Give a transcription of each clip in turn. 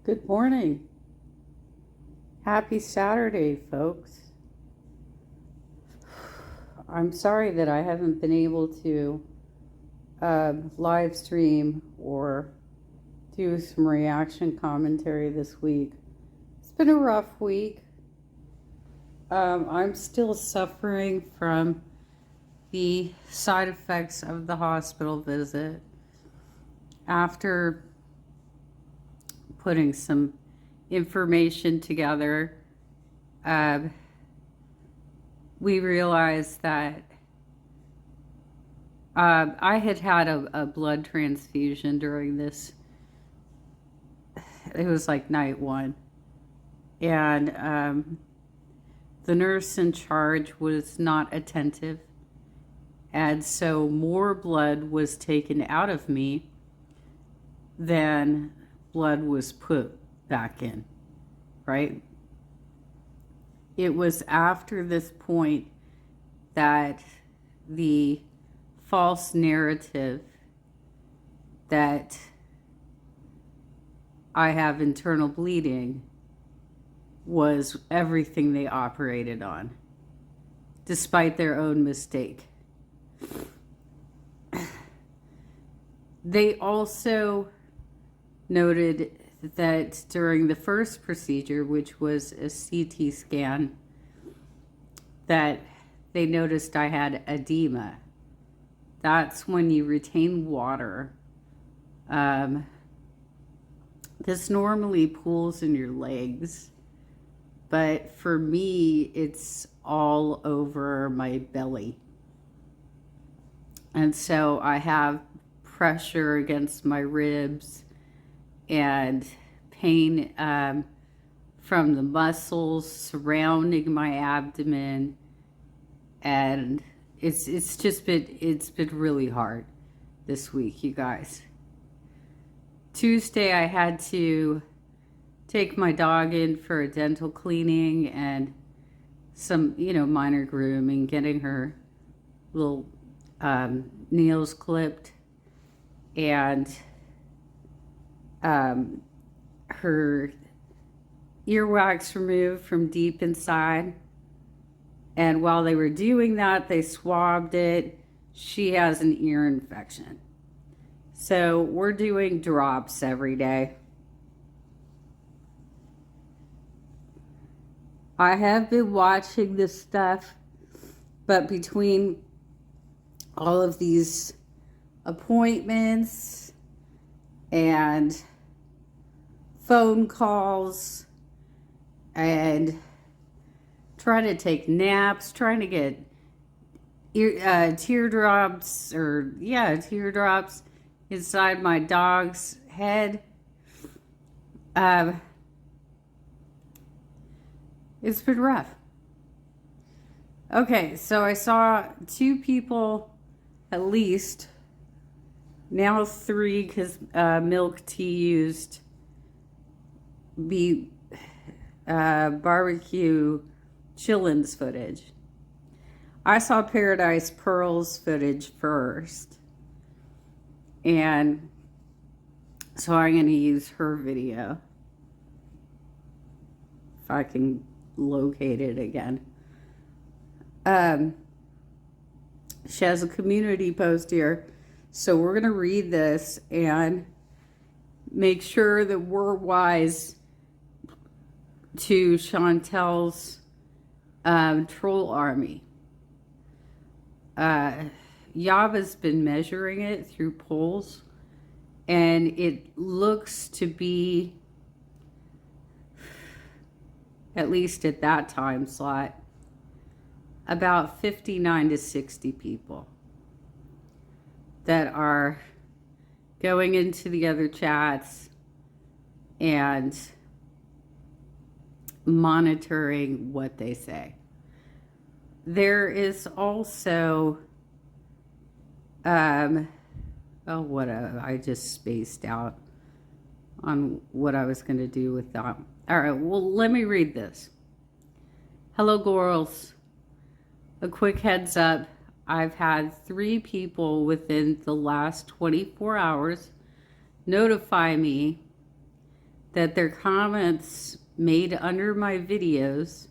Good morning. Happy Saturday, folks. I'm sorry that I haven't been able to live stream or do some reaction commentary this week. It's been a rough week. I'm still suffering from the side effects of the hospital visit. After putting some information together, we realized that I had a blood transfusion during this. It was like night one. And the nurse in charge was not attentive. And so more blood was taken out of me than blood was put back in, right? It was after this point that the false narrative that I have internal bleeding was everything they operated on, despite their own mistake. They also noted that during the first procedure, which was a CT scan, that they noticed I had edema. That's when you retain water. This normally pools in your legs, but for me, it's all over my belly. And so I have pressure against my ribs and pain from the muscles surrounding my abdomen, and it's been really hard this week, you guys. Tuesday I had to take my dog in for a dental cleaning and some minor grooming, getting her little nails clipped and her earwax removed from deep inside. And while they were doing that, they swabbed it. She has an ear infection. So we're doing drops every day. I have been watching this stuff, but between all of these appointments and phone calls and trying to take naps, trying to get teardrops inside my dog's head. It's been rough. Okay, so I saw 2 people at least, now 3 because Milk Tea used barbecue chillins footage. I saw Paradise Pearls footage first, and so I'm going to use her video if I can locate it again. She has a community post here, so we're going to read this and make sure that we're wise to Chantel's troll army. Yava's been measuring it through polls, and it looks to be, at least at that time slot, about 59 to 60 people that are going into the other chats and monitoring what they say. There is also I just spaced out on what I was going to do with that. All right, well, let me read this. Hello, girls. A quick heads up. I've had 3 people within the last 24 hours notify me that their comments made under my videos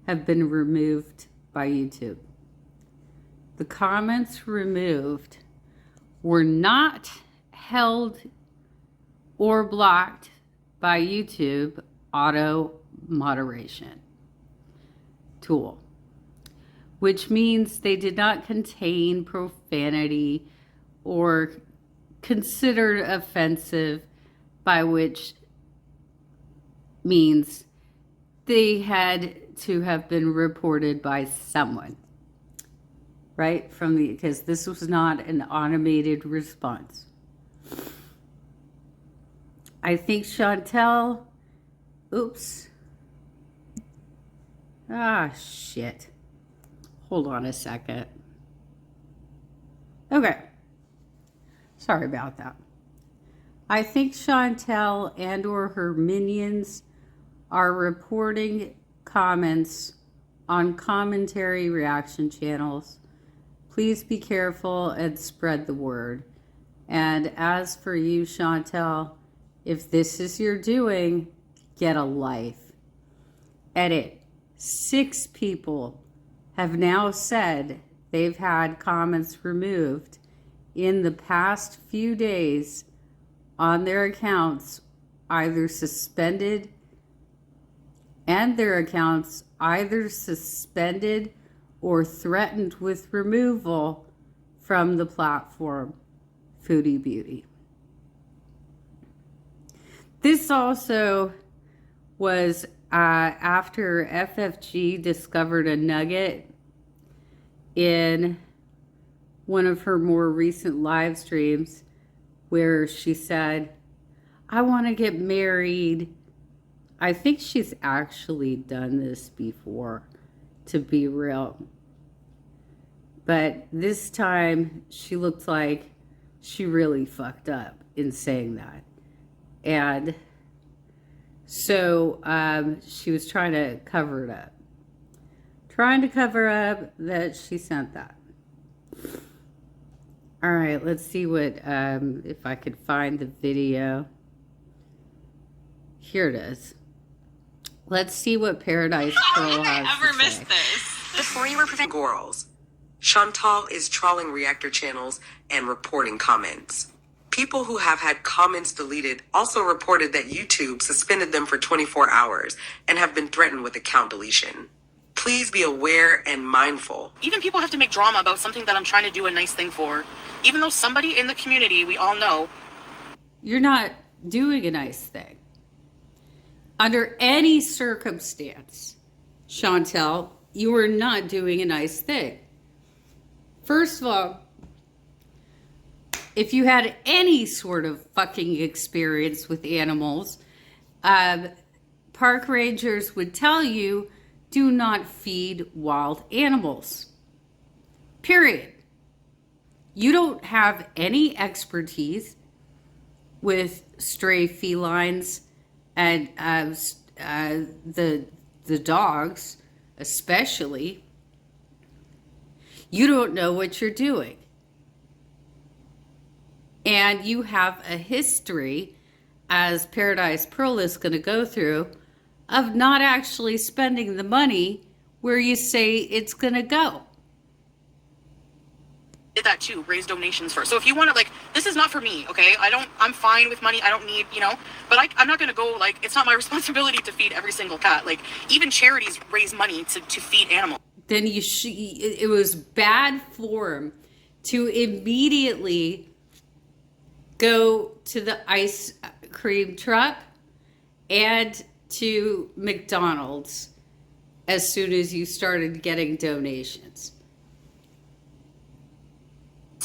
have been removed by YouTube. The comments removed were not held or blocked by YouTube auto moderation tool, which means they did not contain profanity or considered offensive, by which means they had to have been reported by someone, right? Because this was not an automated response. I think Chantel, oops. Ah, shit. Hold on a second. Okay. Sorry about that. I think Chantel and or her minions are reporting comments on commentary reaction channels. Please be careful and spread the word. And as for you, Chantel, if this is your doing, get a life. Edit. 6 people have now said they've had comments removed in the past few days on their accounts, either suspended, and their accounts either suspended or threatened with removal from the platform, Foody Beauty. This also was after FFG discovered a nugget in one of her more recent live streams where she said, I want to get married. I think she's actually done this before, to be real. But this time she looked like she really fucked up in saying that. And so she was trying to cover it up. Trying to cover up that she sent that. All right, let's see what, if I could find the video. Here it is. Let's see what Paradise Pearl has to ever say. missed this? Before you were preventing girls, Chantal is trawling reactor channels and reporting comments. People who have had comments deleted also reported that YouTube suspended them for 24 hours and have been threatened with account deletion. Please be aware and mindful. Even people have to make drama about something that I'm trying to do a nice thing for. Even though somebody in the community, we all know. You're not doing a nice thing. Under any circumstance, Chantel, you are not doing a nice thing. First of all, if you had any sort of fucking experience with animals, park rangers would tell you, do not feed wild animals. Period. You don't have any expertise with stray felines and the dogs, especially. You don't know what you're doing. And you have a history, as Paradise Pearl is going to go through, of not actually spending the money where you say it's going to go. Did that too, raise donations for. So if you want to, like, this is not for me, okay? I'm fine with money. I don't need, but I'm not going to go, like, it's not my responsibility to feed every single cat. Like, even charities raise money to feed animals. Then it was bad form to immediately go to the ice cream truck and to McDonald's as soon as you started getting donations.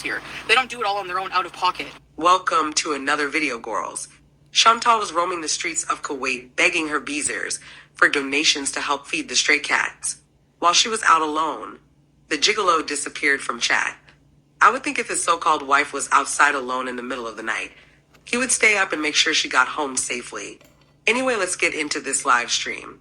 Here, they don't do it all on their own out of pocket. Welcome to another video, girls. Chantal was roaming the streets of Kuwait begging her beezers for donations to help feed the stray cats. While she was out alone, the gigolo disappeared from chat. I would think if his so-called wife was outside alone in the middle of the night, he would stay up and make sure she got home safely. Anyway, let's get into this live stream.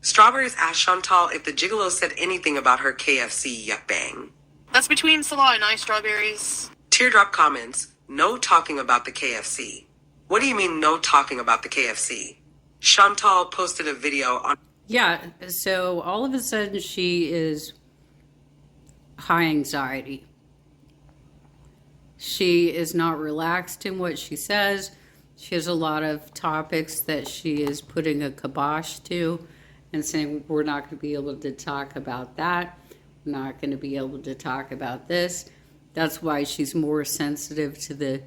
Strawberries asked Chantal if the gigolo said anything about her KFC yuckbang. That's between Salah and I, Strawberries. Teardrop comments, no talking about the KFC. What do you mean no talking about the KFC? Chantal posted a video on... Yeah, so all of a sudden she is high anxiety. She is not relaxed in what she says. She has a lot of topics that she is putting a kibosh to and saying, we're not going to be able to talk about that. We're not going to be able to talk about this. That's why she's more sensitive to the,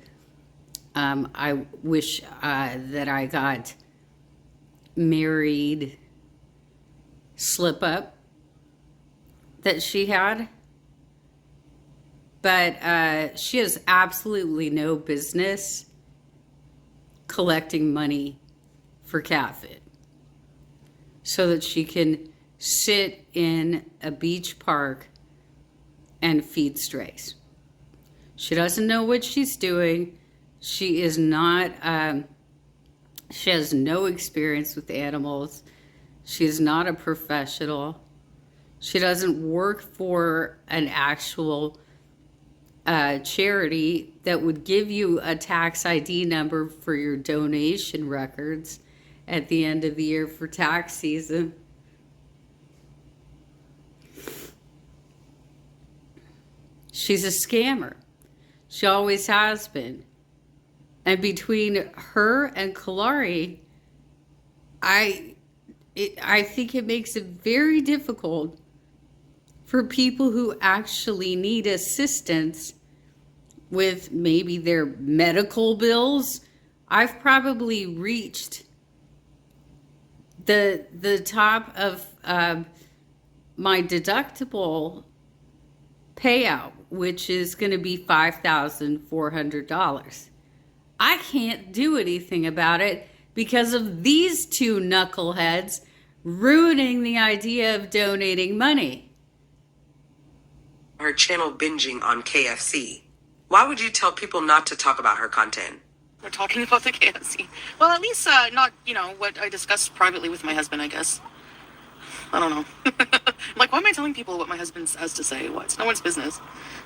I wish that I got married slip up that she had. But she has absolutely no business collecting money for CatFit so that she can sit in a beach park and feed strays. She doesn't know what she's doing. She is not, she has no experience with animals. She is not a professional. She doesn't work for an actual charity that would give you a tax ID number for your donation records at the end of the year for tax season. She's a scammer. She always has been. And between her and Kalari, I think it makes it very difficult for people who actually need assistance with maybe their medical bills. I've probably reached the top of my deductible payout, which is going to be $5,400. I can't do anything about it because of these two knuckleheads ruining the idea of donating money. Her channel binging on KFC. Why would you tell people not to talk about her content? We're talking about the KFC. Well, at least not, what I discussed privately with my husband, I guess. I don't know. Like, why am I telling people what my husband has to say? It's no one's business.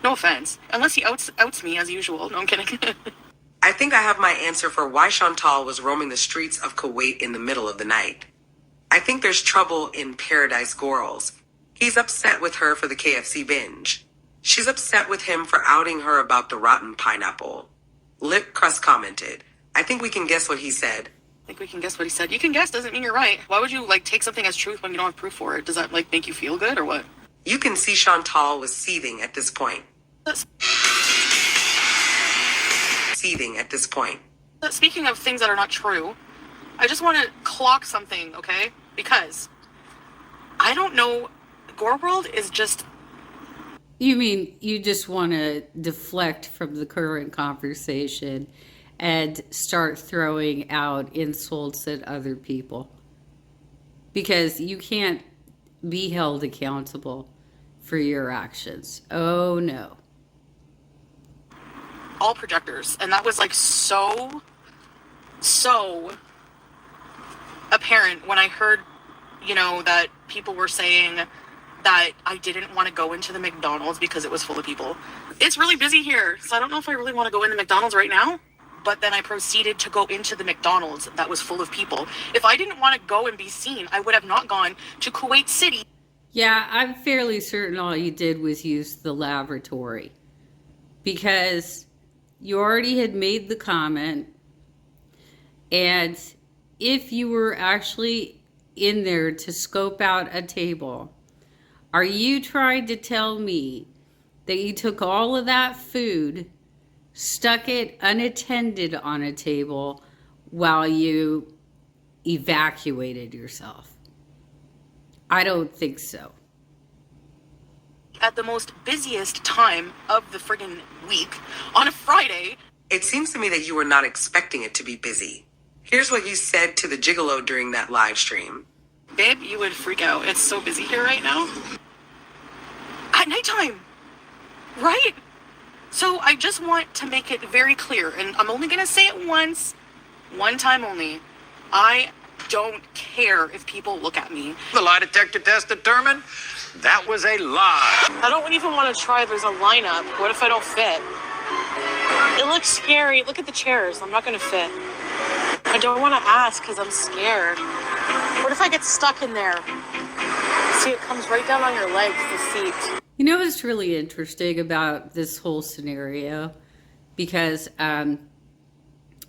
No offense. Unless he outs me as usual. No, I'm kidding. I think I have my answer for why Chantal was roaming the streets of Kuwait in the middle of the night. I think there's trouble in Paradise Gorals. He's upset with her for the KFC binge. She's upset with him for outing her about the rotten pineapple. Lip Crust commented, I think we can guess what he said. I think we can guess what he said. You can guess doesn't mean you're right. Why would you, take something as truth when you don't have proof for it? Does that, make you feel good or what? You can see Chantal was seething at this point. Seething at this point. Speaking of things that are not true, I just want to clock something, okay? Because I don't know, Gore World is just... You mean you just want to deflect from the current conversation and start throwing out insults at other people? Because you can't be held accountable for your actions. Oh, no. All projectors. And that was, so apparent when I heard, that people were saying that I didn't want to go into the McDonald's because it was full of people. It's really busy here, so I don't know if I really want to go in the McDonald's right now. But then I proceeded to go into the McDonald's that was full of people. If I didn't want to go and be seen, I would have not gone to Kuwait City. Yeah, I'm fairly certain all you did was use the lavatory. Because you already had made the comment. And if you were actually in there to scope out a table, are you trying to tell me that you took all of that food, stuck it unattended on a table while you evacuated yourself? I don't think so. At the most busiest time of the friggin' week, on a Friday. It seems to me that you were not expecting it to be busy. Here's what you said to the gigolo during that live stream. Babe, you would freak out. It's so busy here right now. At nighttime, right? So I just want to make it very clear, and I'm only going to say it once, one time only. I don't care if people look at me. The lie detector test determined that was a lie. I don't even want to try. There's a lineup. What if I don't fit? It looks scary. Look at the chairs. I'm not going to fit. I don't want to ask because I'm scared. What if I get stuck in there? See, it comes right down on your legs, the seat. You know what's really interesting about this whole scenario? Because, I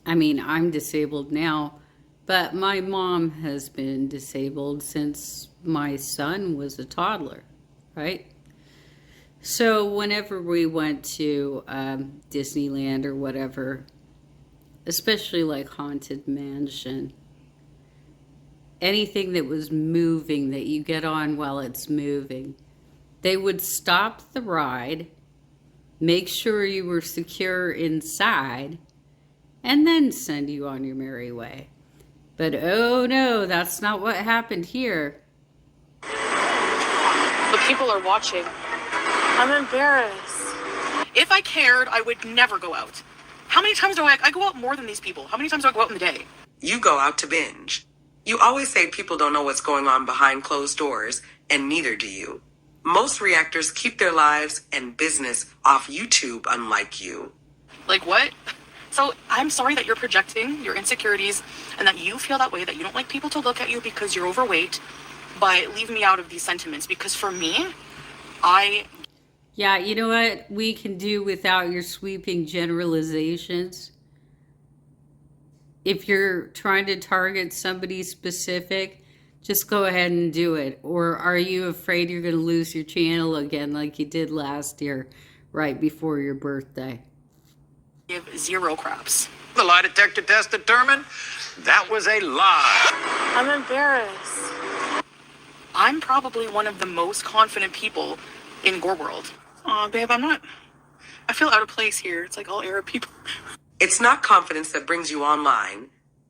mean, I'm disabled now, but my mom has been disabled since my son was a toddler, right? So whenever we went to Disneyland or whatever, especially like Haunted Mansion, anything that was moving that you get on while it's moving, they would stop the ride, make sure you were secure inside, and then send you on your merry way. But oh no, that's not what happened here. But people are watching. I'm embarrassed. If I cared, I would never go out. How many times do I go out more than these people? How many times do I go out in the day? You go out to binge. You always say people don't know what's going on behind closed doors, and neither do you. Most reactors keep their lives and business off YouTube, unlike you. Like what? So I'm sorry that you're projecting your insecurities and that you feel that way, that you don't like people to look at you because you're overweight, but leave me out of these sentiments because for me, Yeah, you know what we can do without your sweeping generalizations? If you're trying to target somebody specific, just go ahead and do it. Or are you afraid you're going to lose your channel again like you did last year, right before your birthday? give zero craps. The lie detector test determined that was a lie. I'm embarrassed. I'm probably one of the most confident people in Gore World. Aw, babe, I feel out of place here. It's like all Arab people. It's not confidence that brings you online.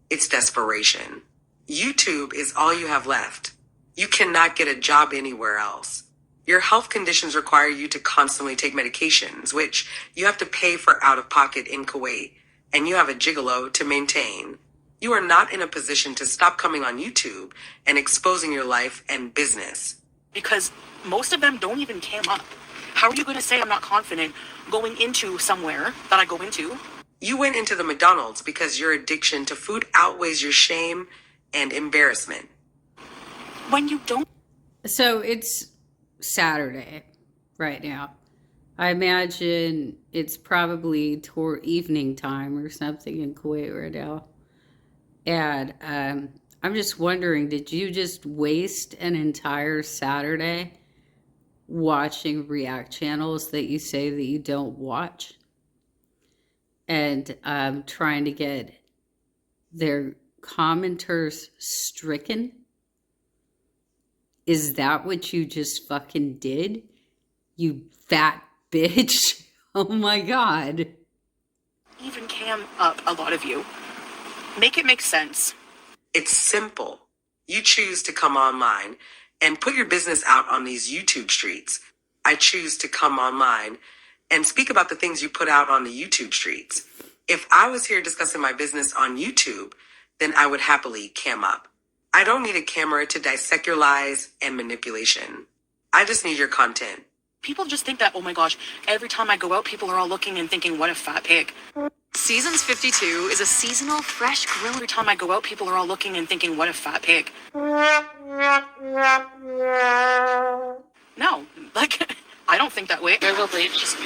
It's desperation. YouTube is all you have left. You cannot get a job anywhere else. Your health conditions require you to constantly take medications, which you have to pay for out of pocket in Kuwait, and you have a gigolo to maintain. You are not in a position to stop coming on YouTube and exposing your life and business. Because most of them don't even cam up. How are you going to say I'm not confident going into somewhere that I go into? You went into the McDonald's because your addiction to food outweighs your shame and embarrassment. When you don't... So it's Saturday right now. I imagine it's probably toward evening time or something in Kuwait right now. And I'm just wondering, did you just waste an entire Saturday watching React channels that you say that you don't watch? And trying to get their commenters stricken? Is that what you just fucking did? You fat bitch. Oh my God. Even cam up, a lot of you. Make it make sense. It's simple. You choose to come online and put your business out on these YouTube streets. I choose to come online and speak about the things you put out on the YouTube streets. If I was here discussing my business on YouTube, then I would happily cam up. I don't need a camera to dissect your lies and manipulation. I just need your content. People just think that, oh my gosh, every time I go out, people are all looking and thinking, what a fat pig. Seasons 52 is a seasonal fresh grill. Every time I go out, people are all looking and thinking, what a fat pig. No, like, I don't think that way. There's a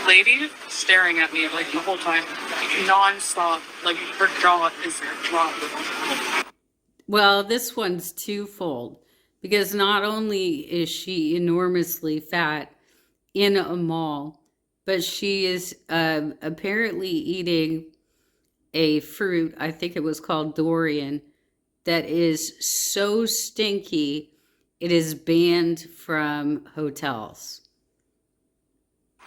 lady staring at me like the whole time, non-stop, like her jaw is dropped. Well, this one's twofold, because not only is she enormously fat in a mall, but she is apparently eating a fruit, I think it was called durian, that is so stinky, it is banned from hotels.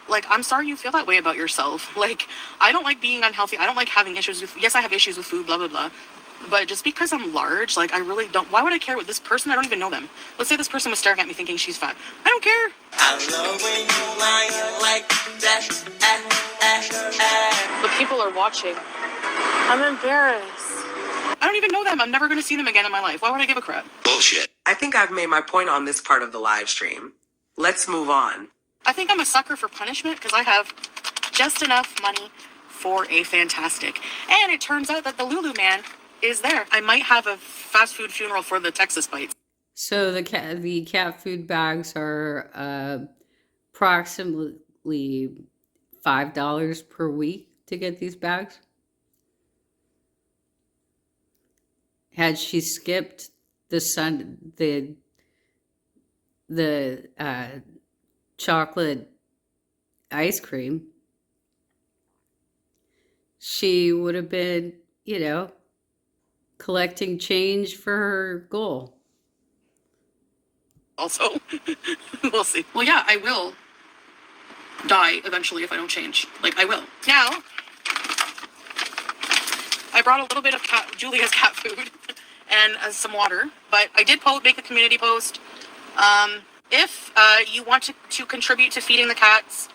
Like, I'm sorry you feel that way about yourself. Like, I don't like being unhealthy. I don't like having issues with, yes, I have issues with food, blah, blah, blah. But just because I'm large, like, I really don't, why would I care what this person, I don't even know them. Let's say this person was staring at me thinking she's fat. I don't care. I love when you lying like that. But people are watching. I'm embarrassed. I don't even know them. I'm never going to see them again in my life. Why would I give a crap? Bullshit. I think I've made my point on this part of the live stream. Let's move on. I think I'm a sucker for punishment because I have just enough money for a fantastic. And it turns out that the Lulu man is there. I might have a fast food funeral for the Texas bites. So the cat food bags are approximately $5 per week to get these bags. Had she skipped the chocolate ice cream, she would have been, collecting change for her goal. Also, we'll see. Well, yeah, I will die eventually if I don't change. Like, I will. Now, I brought a little bit of Julia's cat food and some water, but I did make a community post. If you want to contribute to feeding the cats,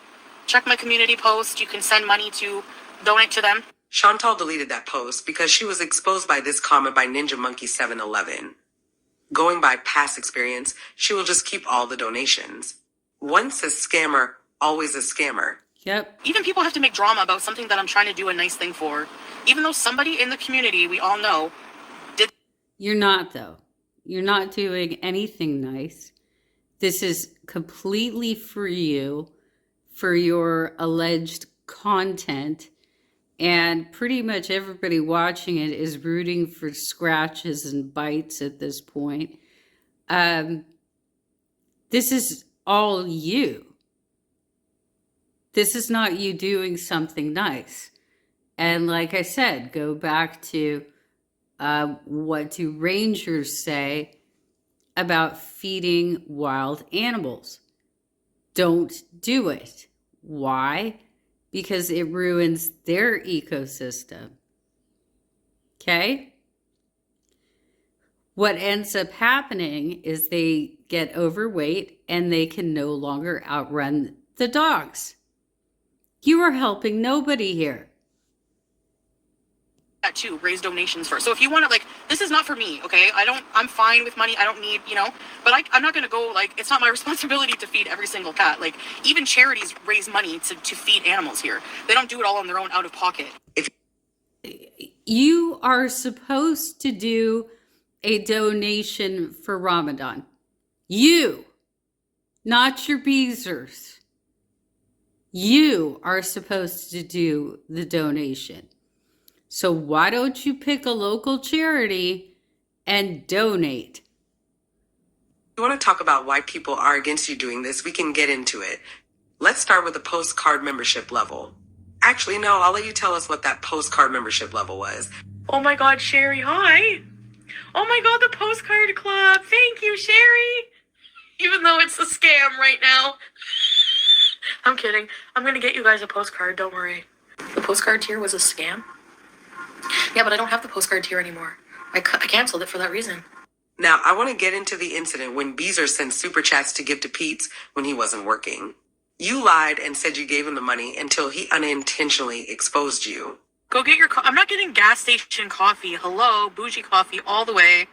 check my community post. You can send money to donate to them. Chantal deleted that post because she was exposed by this comment by Ninja Monkey 711. Going by past experience, she will just keep all the donations. Once a scammer, always a scammer. Yep. Even people have to make drama about something that I'm trying to do a nice thing for. Even though somebody in the community, we all know, did. You're not, though. You're not doing anything nice. This is completely for you, for your alleged content. And pretty much everybody watching it is rooting for scratches and bites at this point. This is all you. This is not you doing something nice. And like I said, go back to what do rangers say about feeding wild animals. Don't do it. Why? Because it ruins their ecosystem. Okay? What ends up happening is they get overweight and they can no longer outrun the dogs. You are helping nobody here. That too, raise donations for. So if you want to, like, this is not for me, okay? I'm fine with money. I don't need, but I'm not going to go, like, it's not my responsibility to feed every single cat. Like, even charities raise money to feed animals here. They don't do it all on their own out of pocket. You are supposed to do a donation for Ramadan. You, not your beezers. You are supposed to do the donation. So why don't you pick a local charity and donate? If you want to talk about why people are against you doing this, we can get into it. Let's start with the postcard membership level. Actually, no, I'll let you tell us what that postcard membership level was. Oh my God, Sherry, hi. Oh my God, the postcard club. Thank you, Sherry. Even though it's a scam right now. I'm kidding. I'm going to get you guys a postcard, don't worry. The postcard tier was a scam? Yeah, but I don't have the postcard tier anymore. I canceled it for that reason. Now, I want to get into the incident when Beezer sent super chats to give to Pete's when he wasn't working. You lied and said you gave him the money until he unintentionally exposed you. Go get your I'm not getting gas station coffee. Hello, bougie coffee all the way.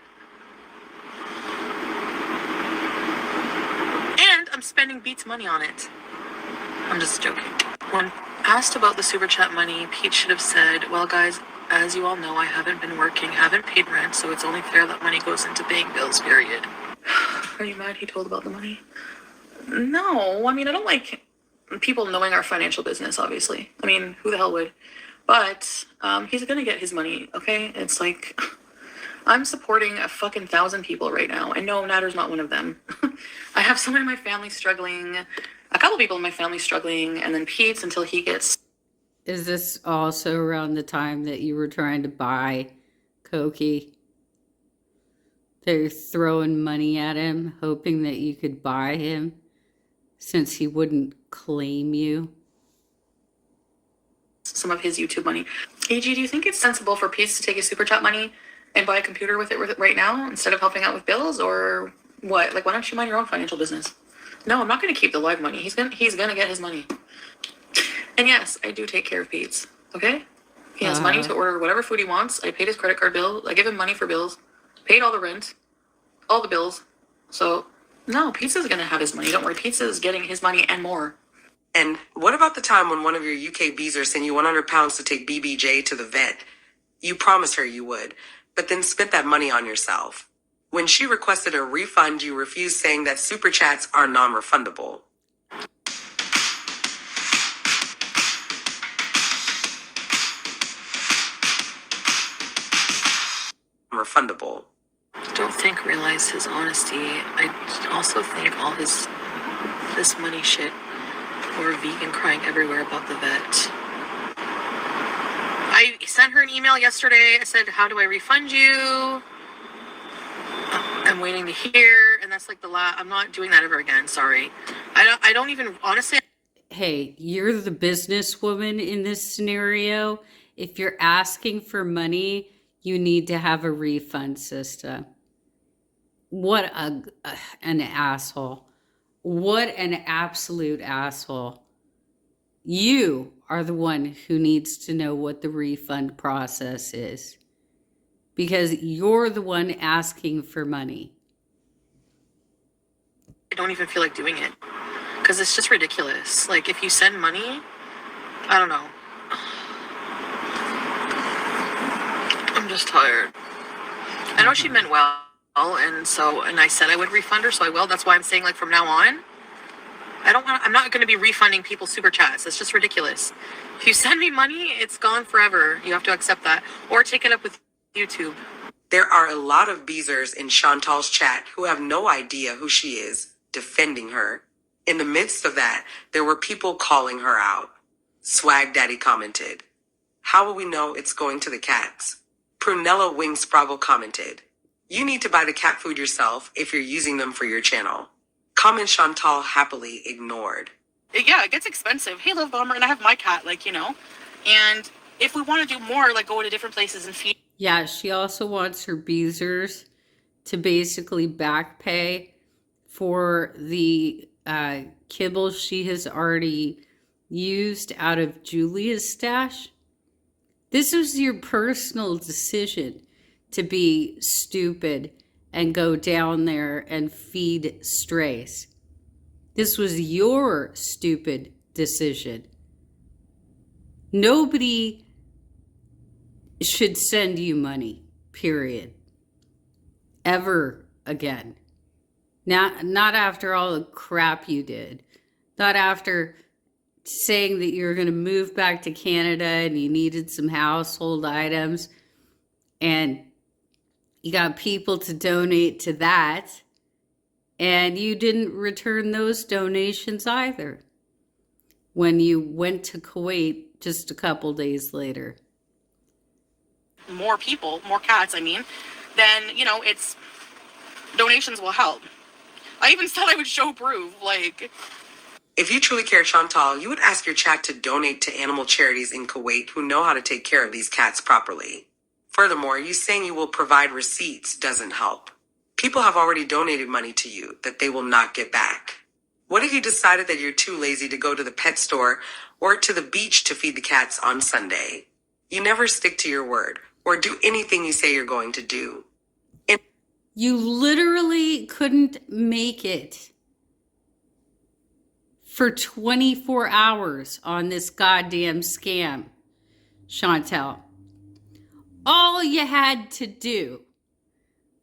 And I'm spending Beats money on it. I'm just joking. When asked about the super chat money, Pete should have said, well, guys, as you all know, I haven't been working, haven't paid rent, so it's only fair that money goes into paying bills, period. Are you mad he told about the money? No, I mean, I don't like people knowing our financial business, obviously. I mean, who the hell would? But he's gonna get his money, okay? It's like, I'm supporting a fucking 1,000 people right now, and no, Natter's not one of them. I have someone in my family struggling, a couple people in my family struggling, and then Pete's until he gets... Is this also around the time that you were trying to buy Koki? They're throwing money at him, hoping that you could buy him, since he wouldn't claim you. Some of his YouTube money. AG, do you think it's sensible for Pete's to take his super chat money and buy a computer with it right now instead of helping out with bills, or what? Like, why don't you mind your own financial business? No, I'm not going to keep the live money. He's gonna get his money. And yes, I do take care of Pete's. Okay, he has money to order whatever food he wants. I paid his credit card bill. I give him money for bills. Paid all the rent, all the bills. So no, Pizza's gonna have his money. Don't worry, Pizza's getting his money and more. And what about the time when one of your UK beezers sent you £100 to take BBJ to the vet? You promised her you would, but then spent that money on yourself. When she requested a refund, you refused, saying that super chats are non-refundable. Refundable. Don't think realize his honesty. I also think all this money shit or vegan crying everywhere about the vet. I sent her an email yesterday. I said, how do I refund you? I'm waiting to hear, and that's like the last. I'm not doing that ever again. Sorry. I don't even, honestly. Hey, you're the businesswoman in this scenario. If you're asking for money, you need to have a refund system. What an asshole. What an absolute asshole. You are the one who needs to know what the refund process is, because you're the one asking for money. I don't even feel like doing it because it's just ridiculous. Like, if you send money, I don't know. I'm just tired. I know she meant well, and I said I would refund her, so I will. That's why I'm saying, like, from now on, I'm not going to be refunding people super chats. It's just ridiculous. If you send me money, it's gone forever. You have to accept that, or take it up with YouTube. There are a lot of beezers in Chantal's chat who have no idea who she is, defending her. In the midst of that, there were people calling her out. Swag Daddy commented, "How will we know it's going to the cats?" Prunella Wings Bravo commented, "You need to buy the cat food yourself if you're using them for your channel." Comment Chantal happily ignored. Yeah, it gets expensive. Hey, Love Bomber, and I have my cat, like, and if we want to do more, like, go to different places and feed. Yeah, she also wants her beezers to basically back pay for the kibble she has already used out of Julia's stash. This was your personal decision to be stupid and go down there and feed strays. This was your stupid decision. Nobody should send you money, period. Ever again. Not after all the crap you did. Not after saying that you were going to move back to Canada and you needed some household items and you got people to donate to that, and you didn't return those donations either when you went to Kuwait just a couple days later. More people, more cats, then, it's donations will help. I even said I would show proof, like. If you truly care, Chantal, you would ask your chat to donate to animal charities in Kuwait who know how to take care of these cats properly. Furthermore, you saying you will provide receipts doesn't help. People have already donated money to you that they will not get back. What if you decided that you're too lazy to go to the pet store or to the beach to feed the cats on Sunday? You never stick to your word or do anything you say you're going to do. You literally couldn't make it for 24 hours on this goddamn scam, Chantal. All you had to do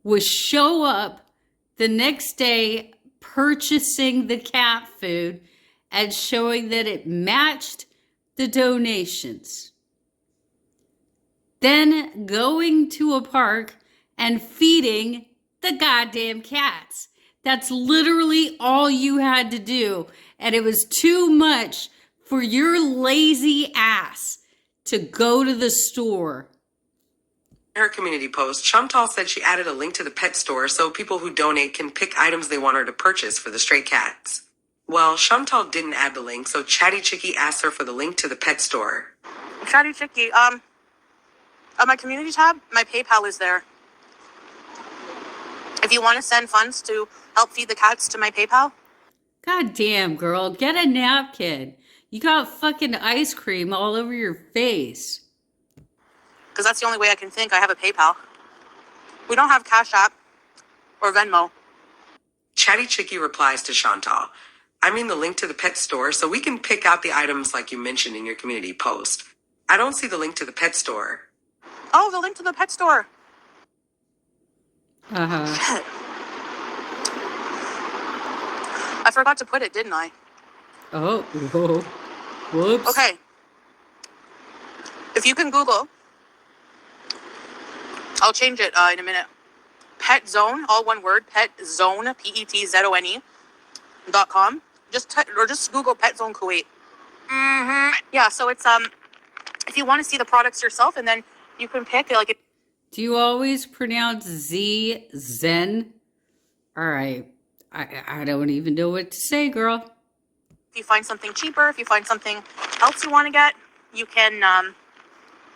was show up the next day purchasing the cat food and showing that it matched the donations. Then going to a park and feeding the goddamn cats. That's literally all you had to do. And it was too much for your lazy ass to go to the store. In her community post, Chantal said she added a link to the pet store so people who donate can pick items they want her to purchase for the stray cats. Well, Chantal didn't add the link, so Chatty Chickie asked her for the link to the pet store. Chatty Chickie, on my community tab, my PayPal is there. If you want to send funds to help feed the cats to my PayPal. God damn, girl, get a napkin. You got fucking ice cream all over your face. Because that's the only way I can think I have a PayPal. We don't have Cash App or Venmo. Chatty Chickie replies to Chantal, I mean the link to the pet store so we can pick out the items like you mentioned in your community post. I don't see the link to the pet store. Oh, the link to the pet store. Uh-huh. I forgot to put it, didn't I? Oh, whoa. Whoops. Okay. If you can Google, I'll change it in a minute. Pet Zone, all one word, Pet Zone, PETZONE.com. Just Google Pet Zone Kuwait. Yeah, so it's if you want to see the products yourself, and then you can pick like. Do you always pronounce Zen? All right. I don't even know what to say, girl. If you find something cheaper, if you find something else you want to get, you can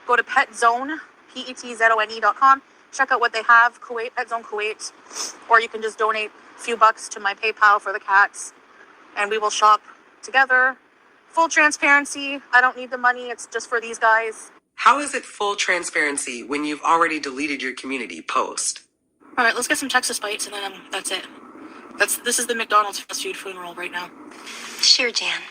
go to PetZone, PETZONE.com. Check out what they have, Kuwait, Pet Zone Kuwait, or you can just donate a few bucks to my PayPal for the cats, and we will shop together. Full transparency. I don't need the money. It's just for these guys. How is it full transparency when you've already deleted your community post? All right, let's get some Texas bites, and then that's it. This is the McDonald's fast food funeral right now. Sure, Jan.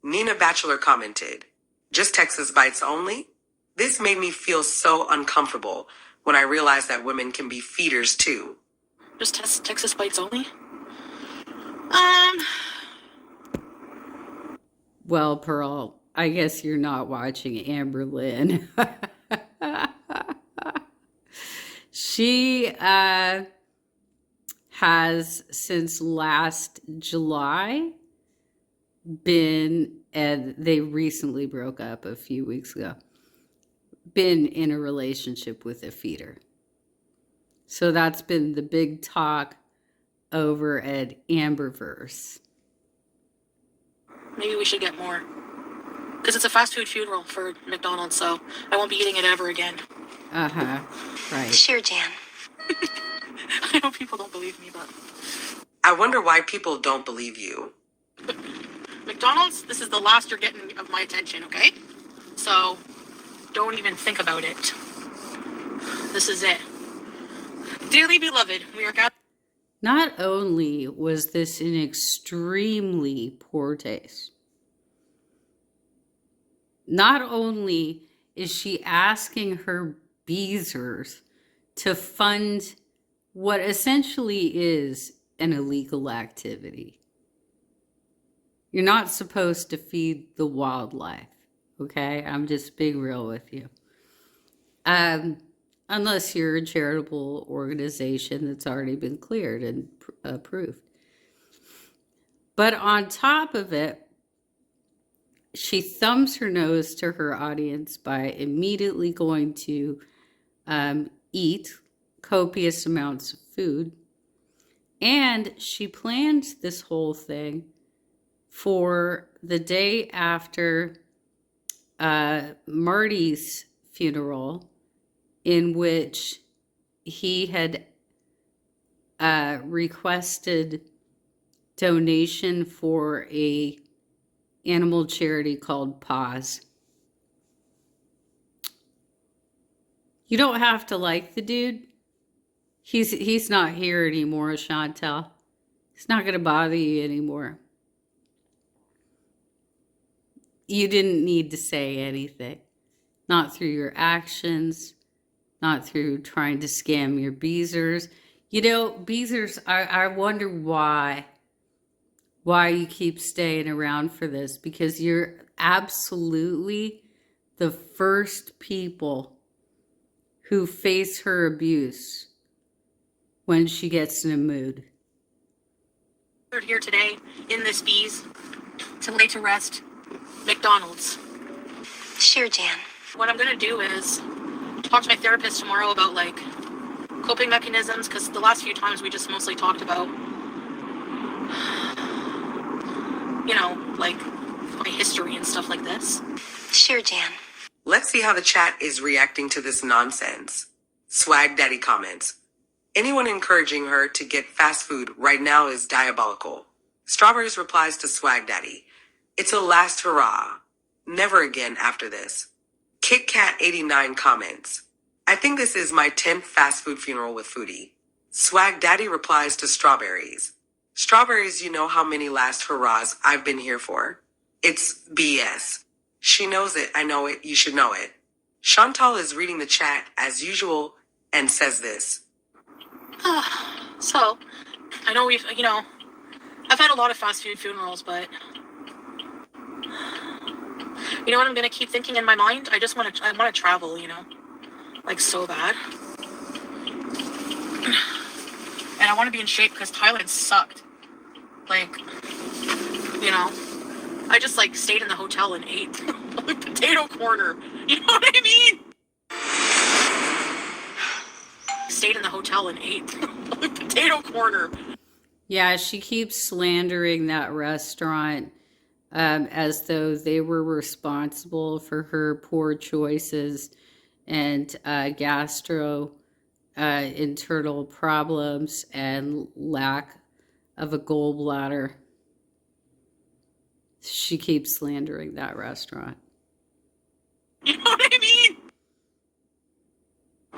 Nina Batchelor commented, just Texas bites only? This made me feel so uncomfortable when I realized that women can be feeders too. Just Texas bites only? Well, Pearl, I guess you're not watching Amber Lynn. She has since last July been, and they recently broke up a few weeks ago, been in a relationship with a feeder. So that's been the big talk over at Amberverse. Maybe we should get more. Because it's a fast food funeral for McDonald's, so I won't be eating it ever again. Uh-huh. Right. Sure, Jan. I know people don't believe me, but... I wonder why people don't believe you. McDonald's, this is the last you're getting of my attention, okay? So, don't even think about it. This is it. Dearly beloved, we are gathered... Not only was this in extremely poor taste, not only is she asking her Beezers to fund what essentially is an illegal activity. You're not supposed to feed the wildlife, okay? I'm just being real with you. Unless you're a charitable organization that's already been cleared and approved. But on top of it, she thumbs her nose to her audience by immediately going to eat copious amounts of food. And she planned this whole thing for the day after Marty's funeral, in which he had requested donation for a animal charity called Paws. You don't have to like the dude. He's not here anymore, Chantel. He's not going to bother you anymore. You didn't need to say anything. Not through your actions, not through trying to scam your Beezers. You know, Beezers, I wonder why you keep staying around for this, because you're absolutely the first people who face her abuse when she gets in a mood. We're here today in this Bees to lay to rest McDonald's. Sure, Jan. What I'm going to do is talk to my therapist tomorrow about like coping mechanisms, because the last few times we just mostly talked about, you know, like my history and stuff like this. Sure, Jan. Let's see how the chat is reacting to this nonsense. Swag Daddy comments, anyone encouraging her to get fast food right now is diabolical. Strawberries replies to Swag Daddy, it's a last hurrah. Never again after this. Kit Kat 89 comments, I think this is my 10th fast food funeral with Foody. Swag Daddy replies to Strawberries, Strawberries, you know how many last hurrahs I've been here for. It's BS. She knows it, I know it, you should know it. Chantal is reading the chat as usual and says this. So, I know I've had a lot of fast food funerals, but you know what I'm gonna keep thinking in my mind? I want to travel, like so bad. And I want to be in shape because Thailand sucked. Like, I just like stayed in the hotel and ate like potato corner. You know what I mean? Stayed in the hotel and ate like potato corner. Yeah, she keeps slandering that restaurant as though they were responsible for her poor choices and internal problems and lack of a gallbladder. She keeps slandering that restaurant. You know what I mean?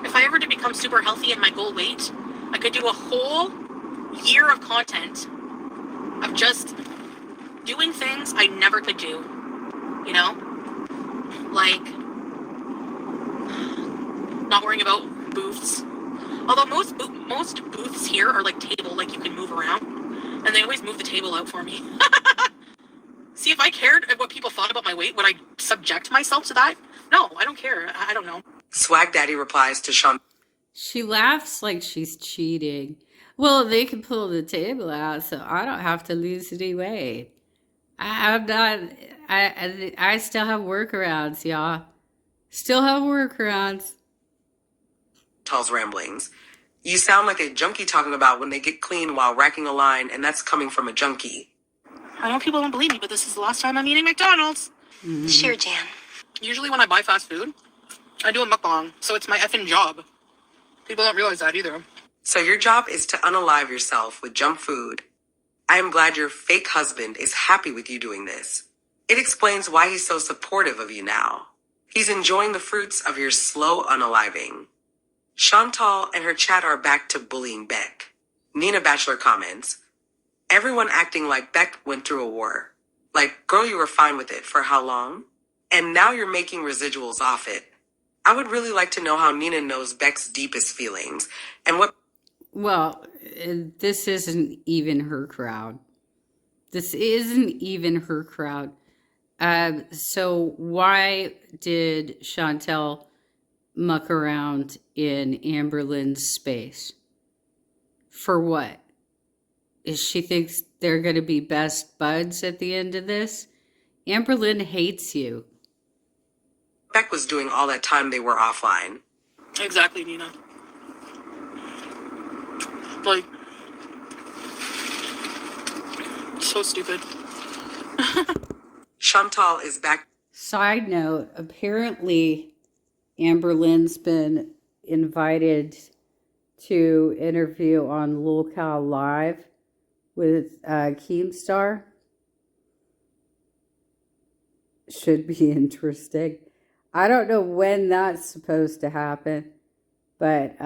If I ever to become super healthy and my goal weight, I could do a whole year of content of just doing things I never could do. Like not worrying about booths. Although most booths here are like table, like you can move around, and they always move the table out for me. See, if I cared what people thought about my weight, would I subject myself to that? No, I don't care. I don't know. Swag Daddy replies to Chantal. She laughs like she's cheating. Well, they can pull the table out, so I don't have to lose any weight. I'm not. I still have workarounds, y'all. Still have workarounds. Chantal's ramblings. You sound like a junkie talking about when they get clean while racking a line, and that's coming from a junkie. I know people don't believe me, but this is the last time I'm eating McDonald's. Mm-hmm. Sure, Jan. Usually when I buy fast food, I do a mukbang, so it's my effing job. People don't realize that either. So your job is to unalive yourself with junk food. I am glad your fake husband is happy with you doing this. It explains why he's so supportive of you now. He's enjoying the fruits of your slow unaliving. Chantal and her chat are back to bullying Beck. Nina Bachelor comments, everyone acting like Beck went through a war. Like, girl, you were fine with it for how long? And now you're making residuals off it. I would really like to know how Nina knows Beck's deepest feelings and what... Well, this isn't even her crowd. This isn't even her crowd. So why did Chantel muck around in Amberlynn's space? For what? Is she thinks they're going to be best buds at the end of this? Amberlynn hates you. Beck was doing all that time they were offline. Exactly, Nina. Like, so stupid. Chantal is back. Side note, apparently Amberlynn's been invited to interview on Lil Cal Live with Keemstar. Should be interesting. I don't know when that's supposed to happen, but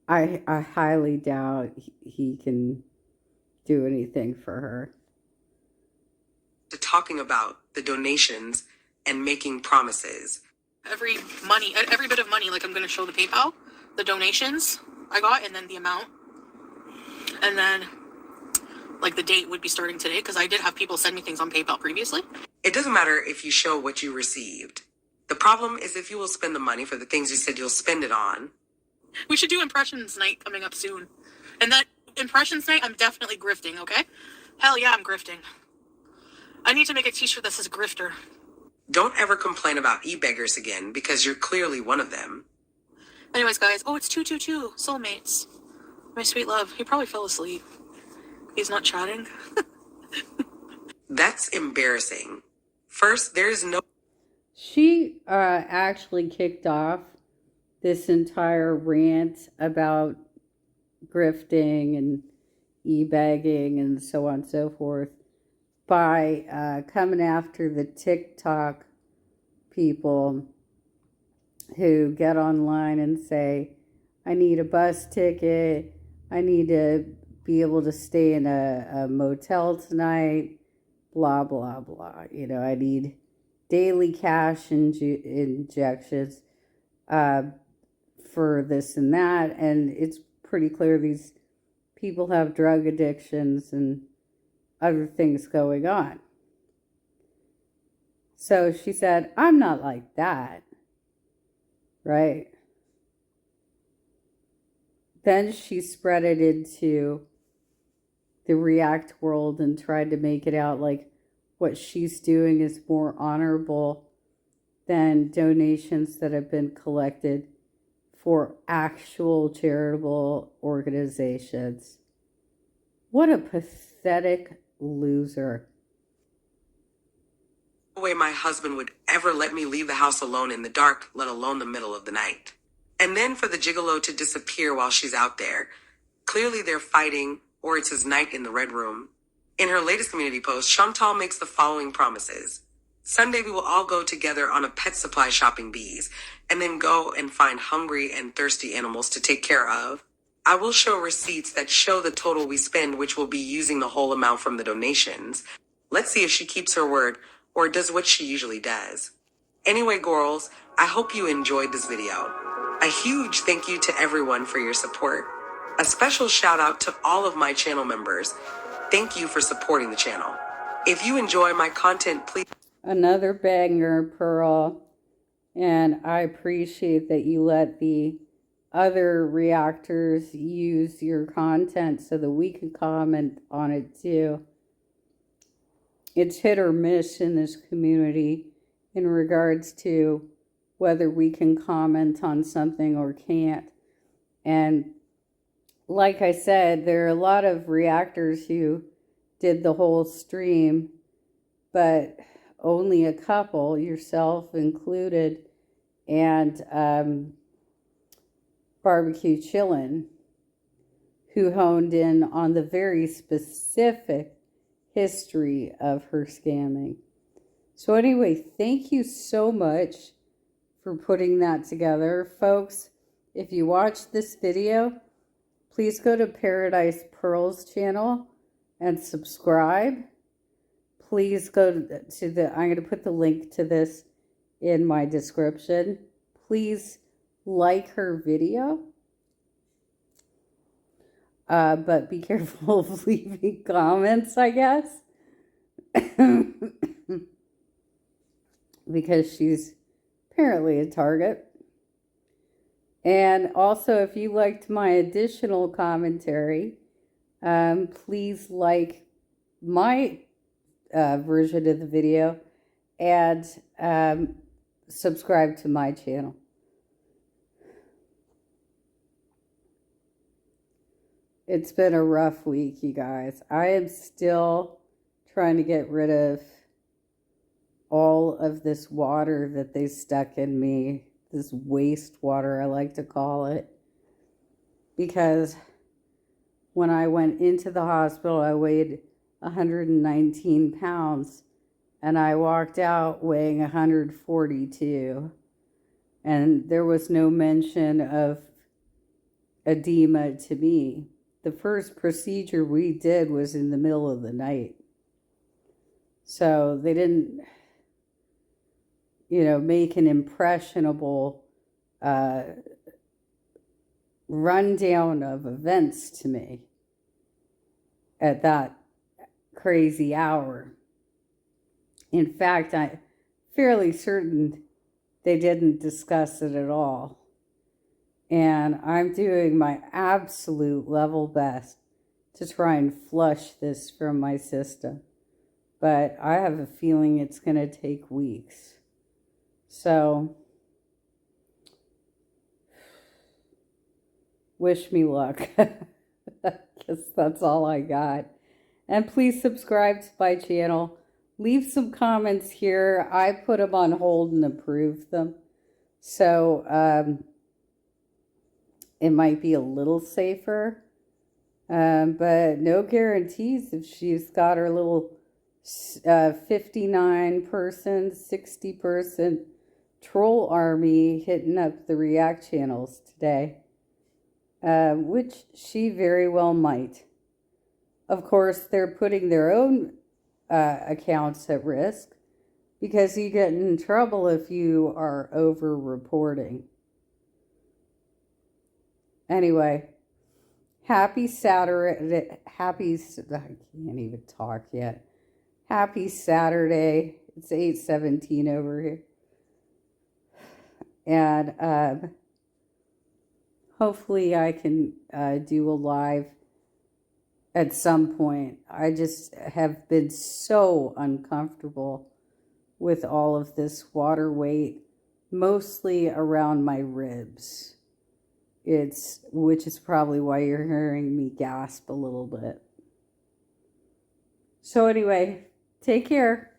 I highly doubt he can do anything for her. To talking about the donations and making promises. Every bit of money, like I'm going to show the PayPal, the donations I got, and then the amount. And then, like, the date would be starting today, because I did have people send me things on PayPal previously. It doesn't matter if you show what you received. The problem is if you will spend the money for the things you said you'll spend it on. We should do Impressions Night coming up soon. And that Impressions Night, I'm definitely grifting, okay? Hell yeah, I'm grifting. I need to make a t-shirt that says grifter. Don't ever complain about e-beggars again, because you're clearly one of them. Anyways, guys, it's 222, soulmates. My sweet love, he probably fell asleep. He's not chatting. That's embarrassing. First, there is no... She actually kicked off this entire rant about grifting and e-begging and so on and so forth by coming after the TikTok people who get online and say, I need a bus ticket, I need to be able to stay in a motel tonight, blah, blah, blah. You know, I need daily cash injections for this and that. And it's pretty clear these people have drug addictions and other things going on. So she said, I'm not like that, right? Then she spread it into the React world and tried to make it out like what she's doing is more honorable than donations that have been collected for actual charitable organizations. What a pathetic loser. No way my husband would ever let me leave the house alone in the dark, let alone the middle of the night. And then for the gigolo to disappear while she's out there. Clearly they're fighting, or it's his night in the red room. In her latest community post, Chantal makes the following promises. Sunday we will all go together on a pet supply shopping bees, and then go and find hungry and thirsty animals to take care of. I will show receipts that show the total we spend, which will be using the whole amount from the donations. Let's see if she keeps her word, or does what she usually does. Anyway, girls, I hope you enjoyed this video. A huge thank you to everyone for your support. A special shout out to all of my channel members. Thank you for supporting the channel. If you enjoy my content, please... Another banger, Pearl. And I appreciate that you let the other reactors use your content so that we can comment on it too. It's hit or miss in this community in regards to whether we can comment on something or can't. And like I said, there are a lot of reactors who did the whole stream, but only a couple, yourself included, and Barbecue Chillin', who honed in on the very specific history of her scamming. So anyway, thank you so much for putting that together. Folks, if you watch this video, please go to Paradise Pearl's channel and subscribe. Please go to I'm going to put the link to this in my description. Please like her video. But be careful of leaving comments, I guess. Because she's apparently a target. And also, if you liked my additional commentary, please like my version of the video and subscribe to my channel. It's been a rough week, you guys. I am still trying to get rid of all of this water that they stuck in me. This wastewater, I like to call it. Because when I went into the hospital, I weighed 119 pounds. And I walked out weighing 142. And there was no mention of edema to me. The first procedure we did was in the middle of the night. So they didn't, make an impressionable rundown of events to me at that crazy hour. In fact, I'm fairly certain they didn't discuss it at all. And I'm doing my absolute level best to try and flush this from my system. But I have a feeling it's going to take weeks. So, wish me luck. I guess that's all I got. And please subscribe to my channel. Leave some comments here. I put them on hold and approved them. So, it might be a little safer, but no guarantees if she's got her little 59-person, 60-person troll army hitting up the React channels today. which she very well might. Of course, they're putting their own accounts at risk because you get in trouble if you are over-reporting. Anyway, happy Saturday. I can't even talk yet. Happy Saturday. It's 8:17 over here. And hopefully I can do a live at some point. I just have been so uncomfortable with all of this water weight, mostly around my ribs. Which is probably why you're hearing me gasp a little bit. So anyway, take care.